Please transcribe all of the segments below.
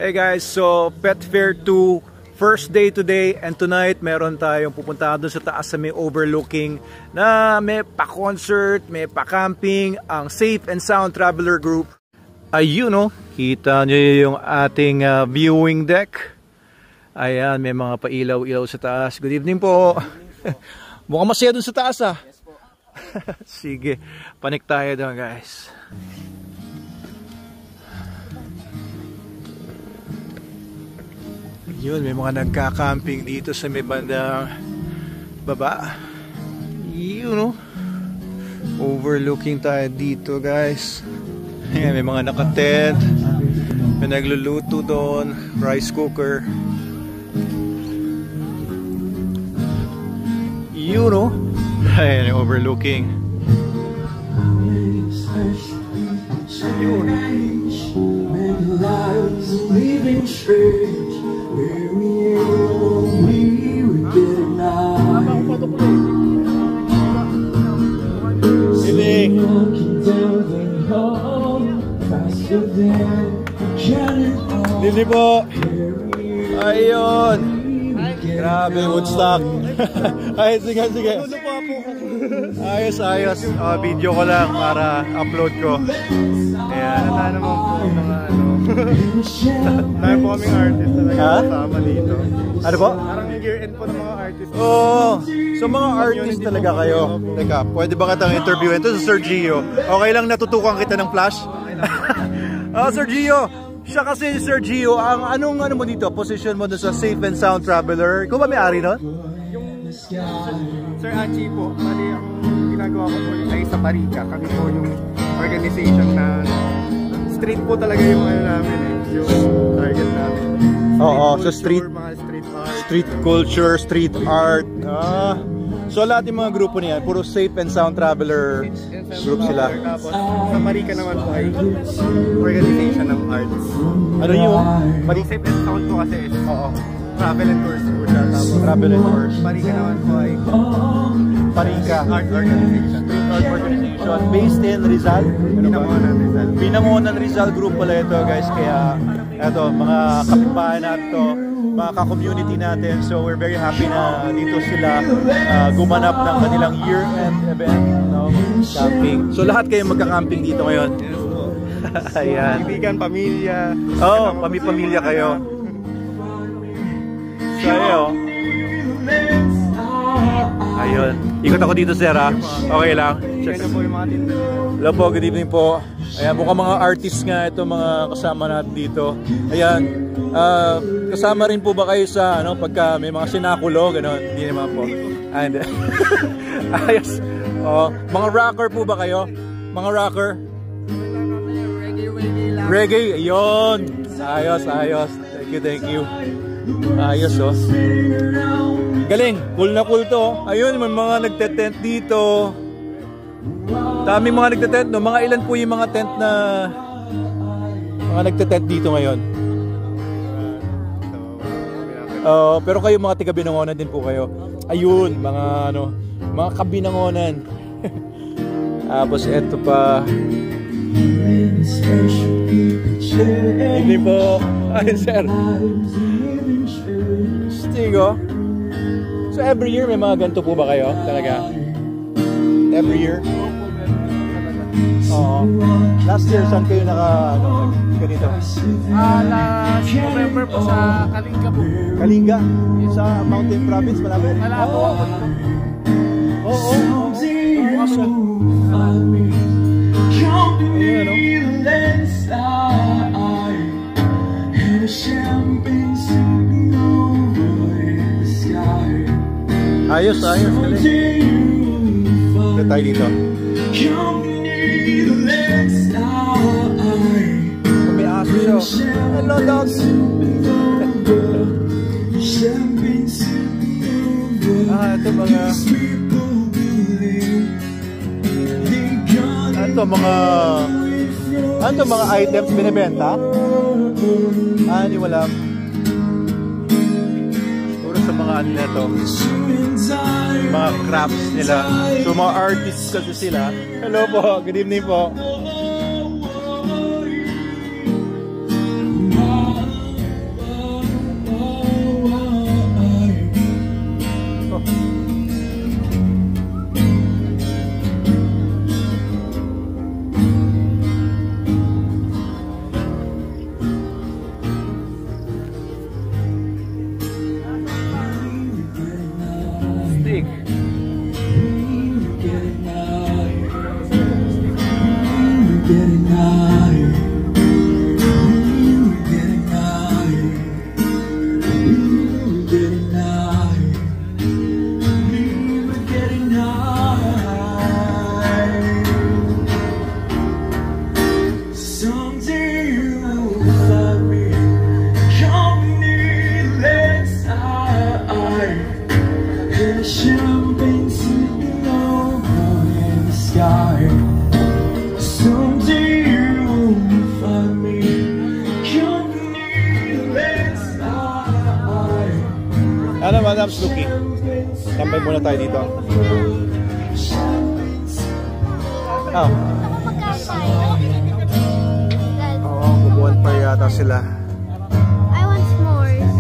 Hey guys, so Pet Fair 2, first day today, and tonight meron tayong pupuntahan doon sa taas sa may overlooking na may pa-concert, may pa-camping, ang Safe and Sound Traveler Group. Ayun no, kita nyo yung ating viewing deck. Ayan, may mga pailaw-ilaw sa taas. Good evening po. Mukhang masaya doon sa taas ah. Yes po. Sige, panik tayo doon guys. Yun, may mga nagka-camping dito sa may bandang baba. Yun no, overlooking tayo dito guys. Ayan, may mga nakatent, may nagluluto doon, rice cooker. Yun no, ayan, overlooking. Yun. Lili po. Ayun. Grabe, Woodstock. Ay, sige. Ayos. Video ko lang para upload ko. Ayan. Wala naman po mga ano. Dahil po kaming artist talaga kasama dito. Ano po? Parang year-end po ng mga artist. Oo. So mga artist talaga kayo. Teka, pwede ba kitang interview? Ito si Sir Gio. Okay lang natutukan kita ng flash? Sir Gio. Siya kasi Sir Gio, ang ano mo dito? Position mo doon sa Safe and Sound Traveler. Ikaw ba may-ari nun? Yung Sir Achi po, mali ang ginagawa ko po ay sa Parika. Kami po yung organization na street po talaga yung ano namin yung target namin. Oo, so street culture, street art. So lahat yung mga grupo niyan, puro Safe and Sound Traveler group sila. Tapos sa Parika naman po ay organization ng arts. Ano yun? Safe and Sound po kasi is travel and tours po siya. Tapos Travel and tours. Parika naman po ay Parika. art organization. Street art organization based in Rizal. Binangonan Rizal group pala ito guys. Kaya ito, mga kapitbahay natin to, mga ka-community natin. So we're very happy na dito sila gumanap ng kanilang year-end event, no? Camping. So lahat kayo magka-camping dito ngayon. Yes po. Ayan. Kaibigan, pamilya. Pamilya kayo. So ayun. Ikot ako dito sir ha. Okay lang. Kaya po yung mga tinda. Hello po, good evening po. Ayan, mukhang mga artists nga ito, mga kasama natin dito. Ayan, kasama rin po ba kayo sa, pagka may mga sinakulo, gano'n? Hindi naman po. And, ayos. Mga rocker po ba kayo? Mga rocker? Reggae, ayun. Ayos. Thank you. Ayos, oh. Galing, cool na cool to. Ayun, may mga nagte-tent dito. Daming mga nagte-tent, no? Mga ilan po yung mga tent na mga nagte-tent dito ngayon? Pero kayo mga taga-Binangonan din po kayo. Ayun, mga mga kabinangonan. Tapos eto pa. Hindi po. Ay, sir. Stigo. So every year may mga ganito po ba kayo? Talaga? Every year? Oo. Last year, saan kayo ganito? Last November po sa Kalinga po. Kalinga? Sa Mountain Province, malapit? Malabo. Oo. Ayos. Galing. Ito tayo dito. May aso siya. Hello, dogs. Ito mga items binibenta? Hindi wala. Puro sa mga ano nito. Mga crafts nila. So mga artists kasi sila. Hello po, good evening po. Madam Snooki. Tambay muna tayo dito. Oh. Oo, bubuan pa yata sila. I want s'mores.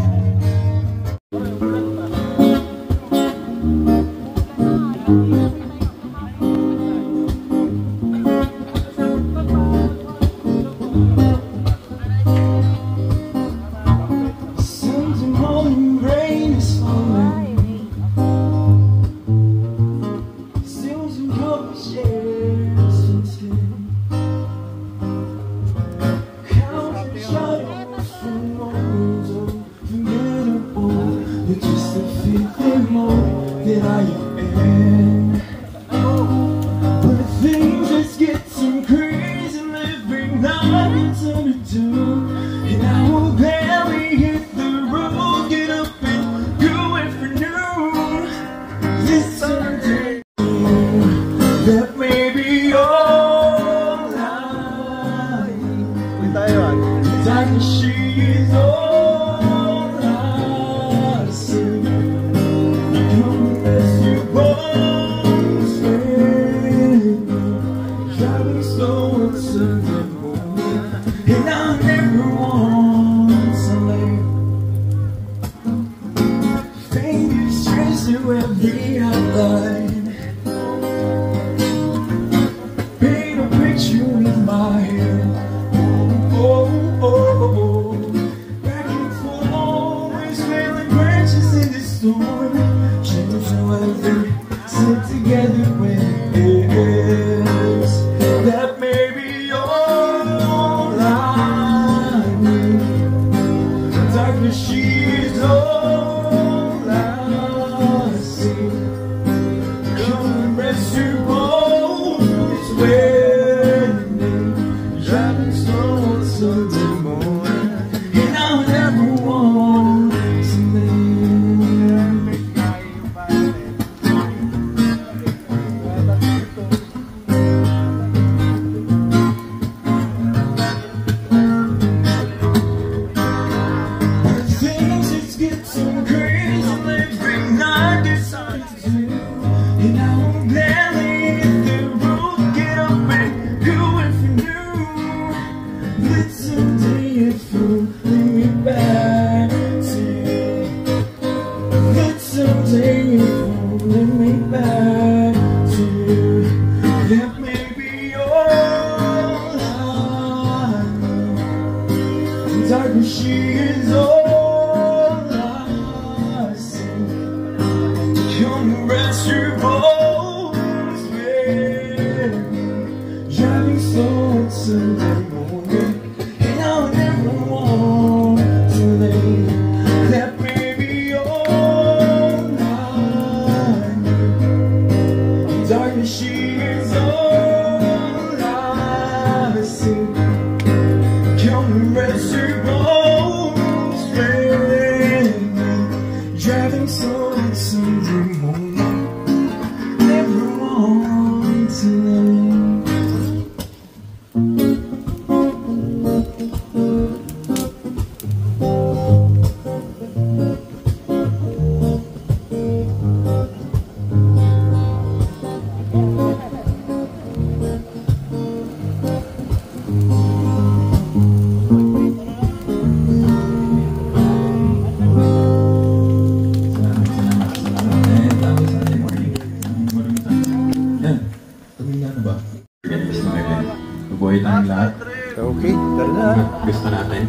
Okay, tara na. Gusto natin.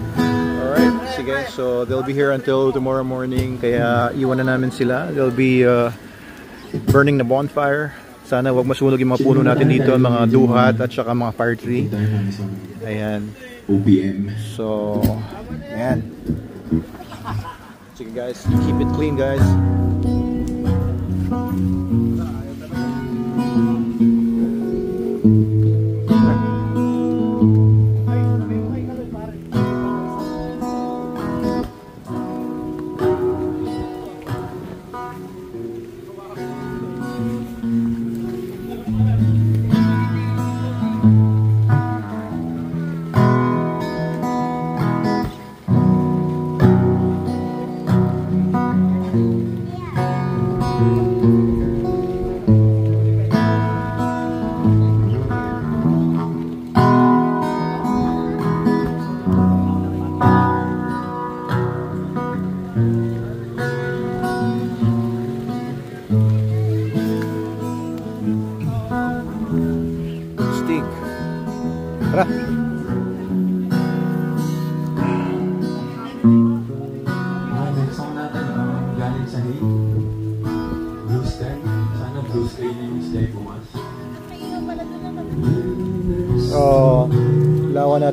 Alright, sige. So, they'll be here until tomorrow morning. Kaya iwan na namin sila. They'll be burning the bonfire. Sana wag masunog yung mga puno natin dito, mga duhat at saka mga fire tree. Ayan. OPM. So, ayan. Sige guys, keep it clean guys.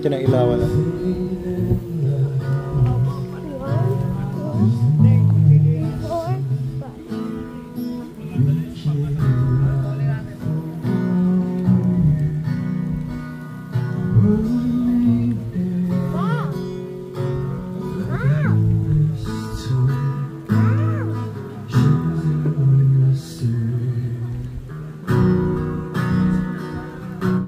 natin ang ilawan.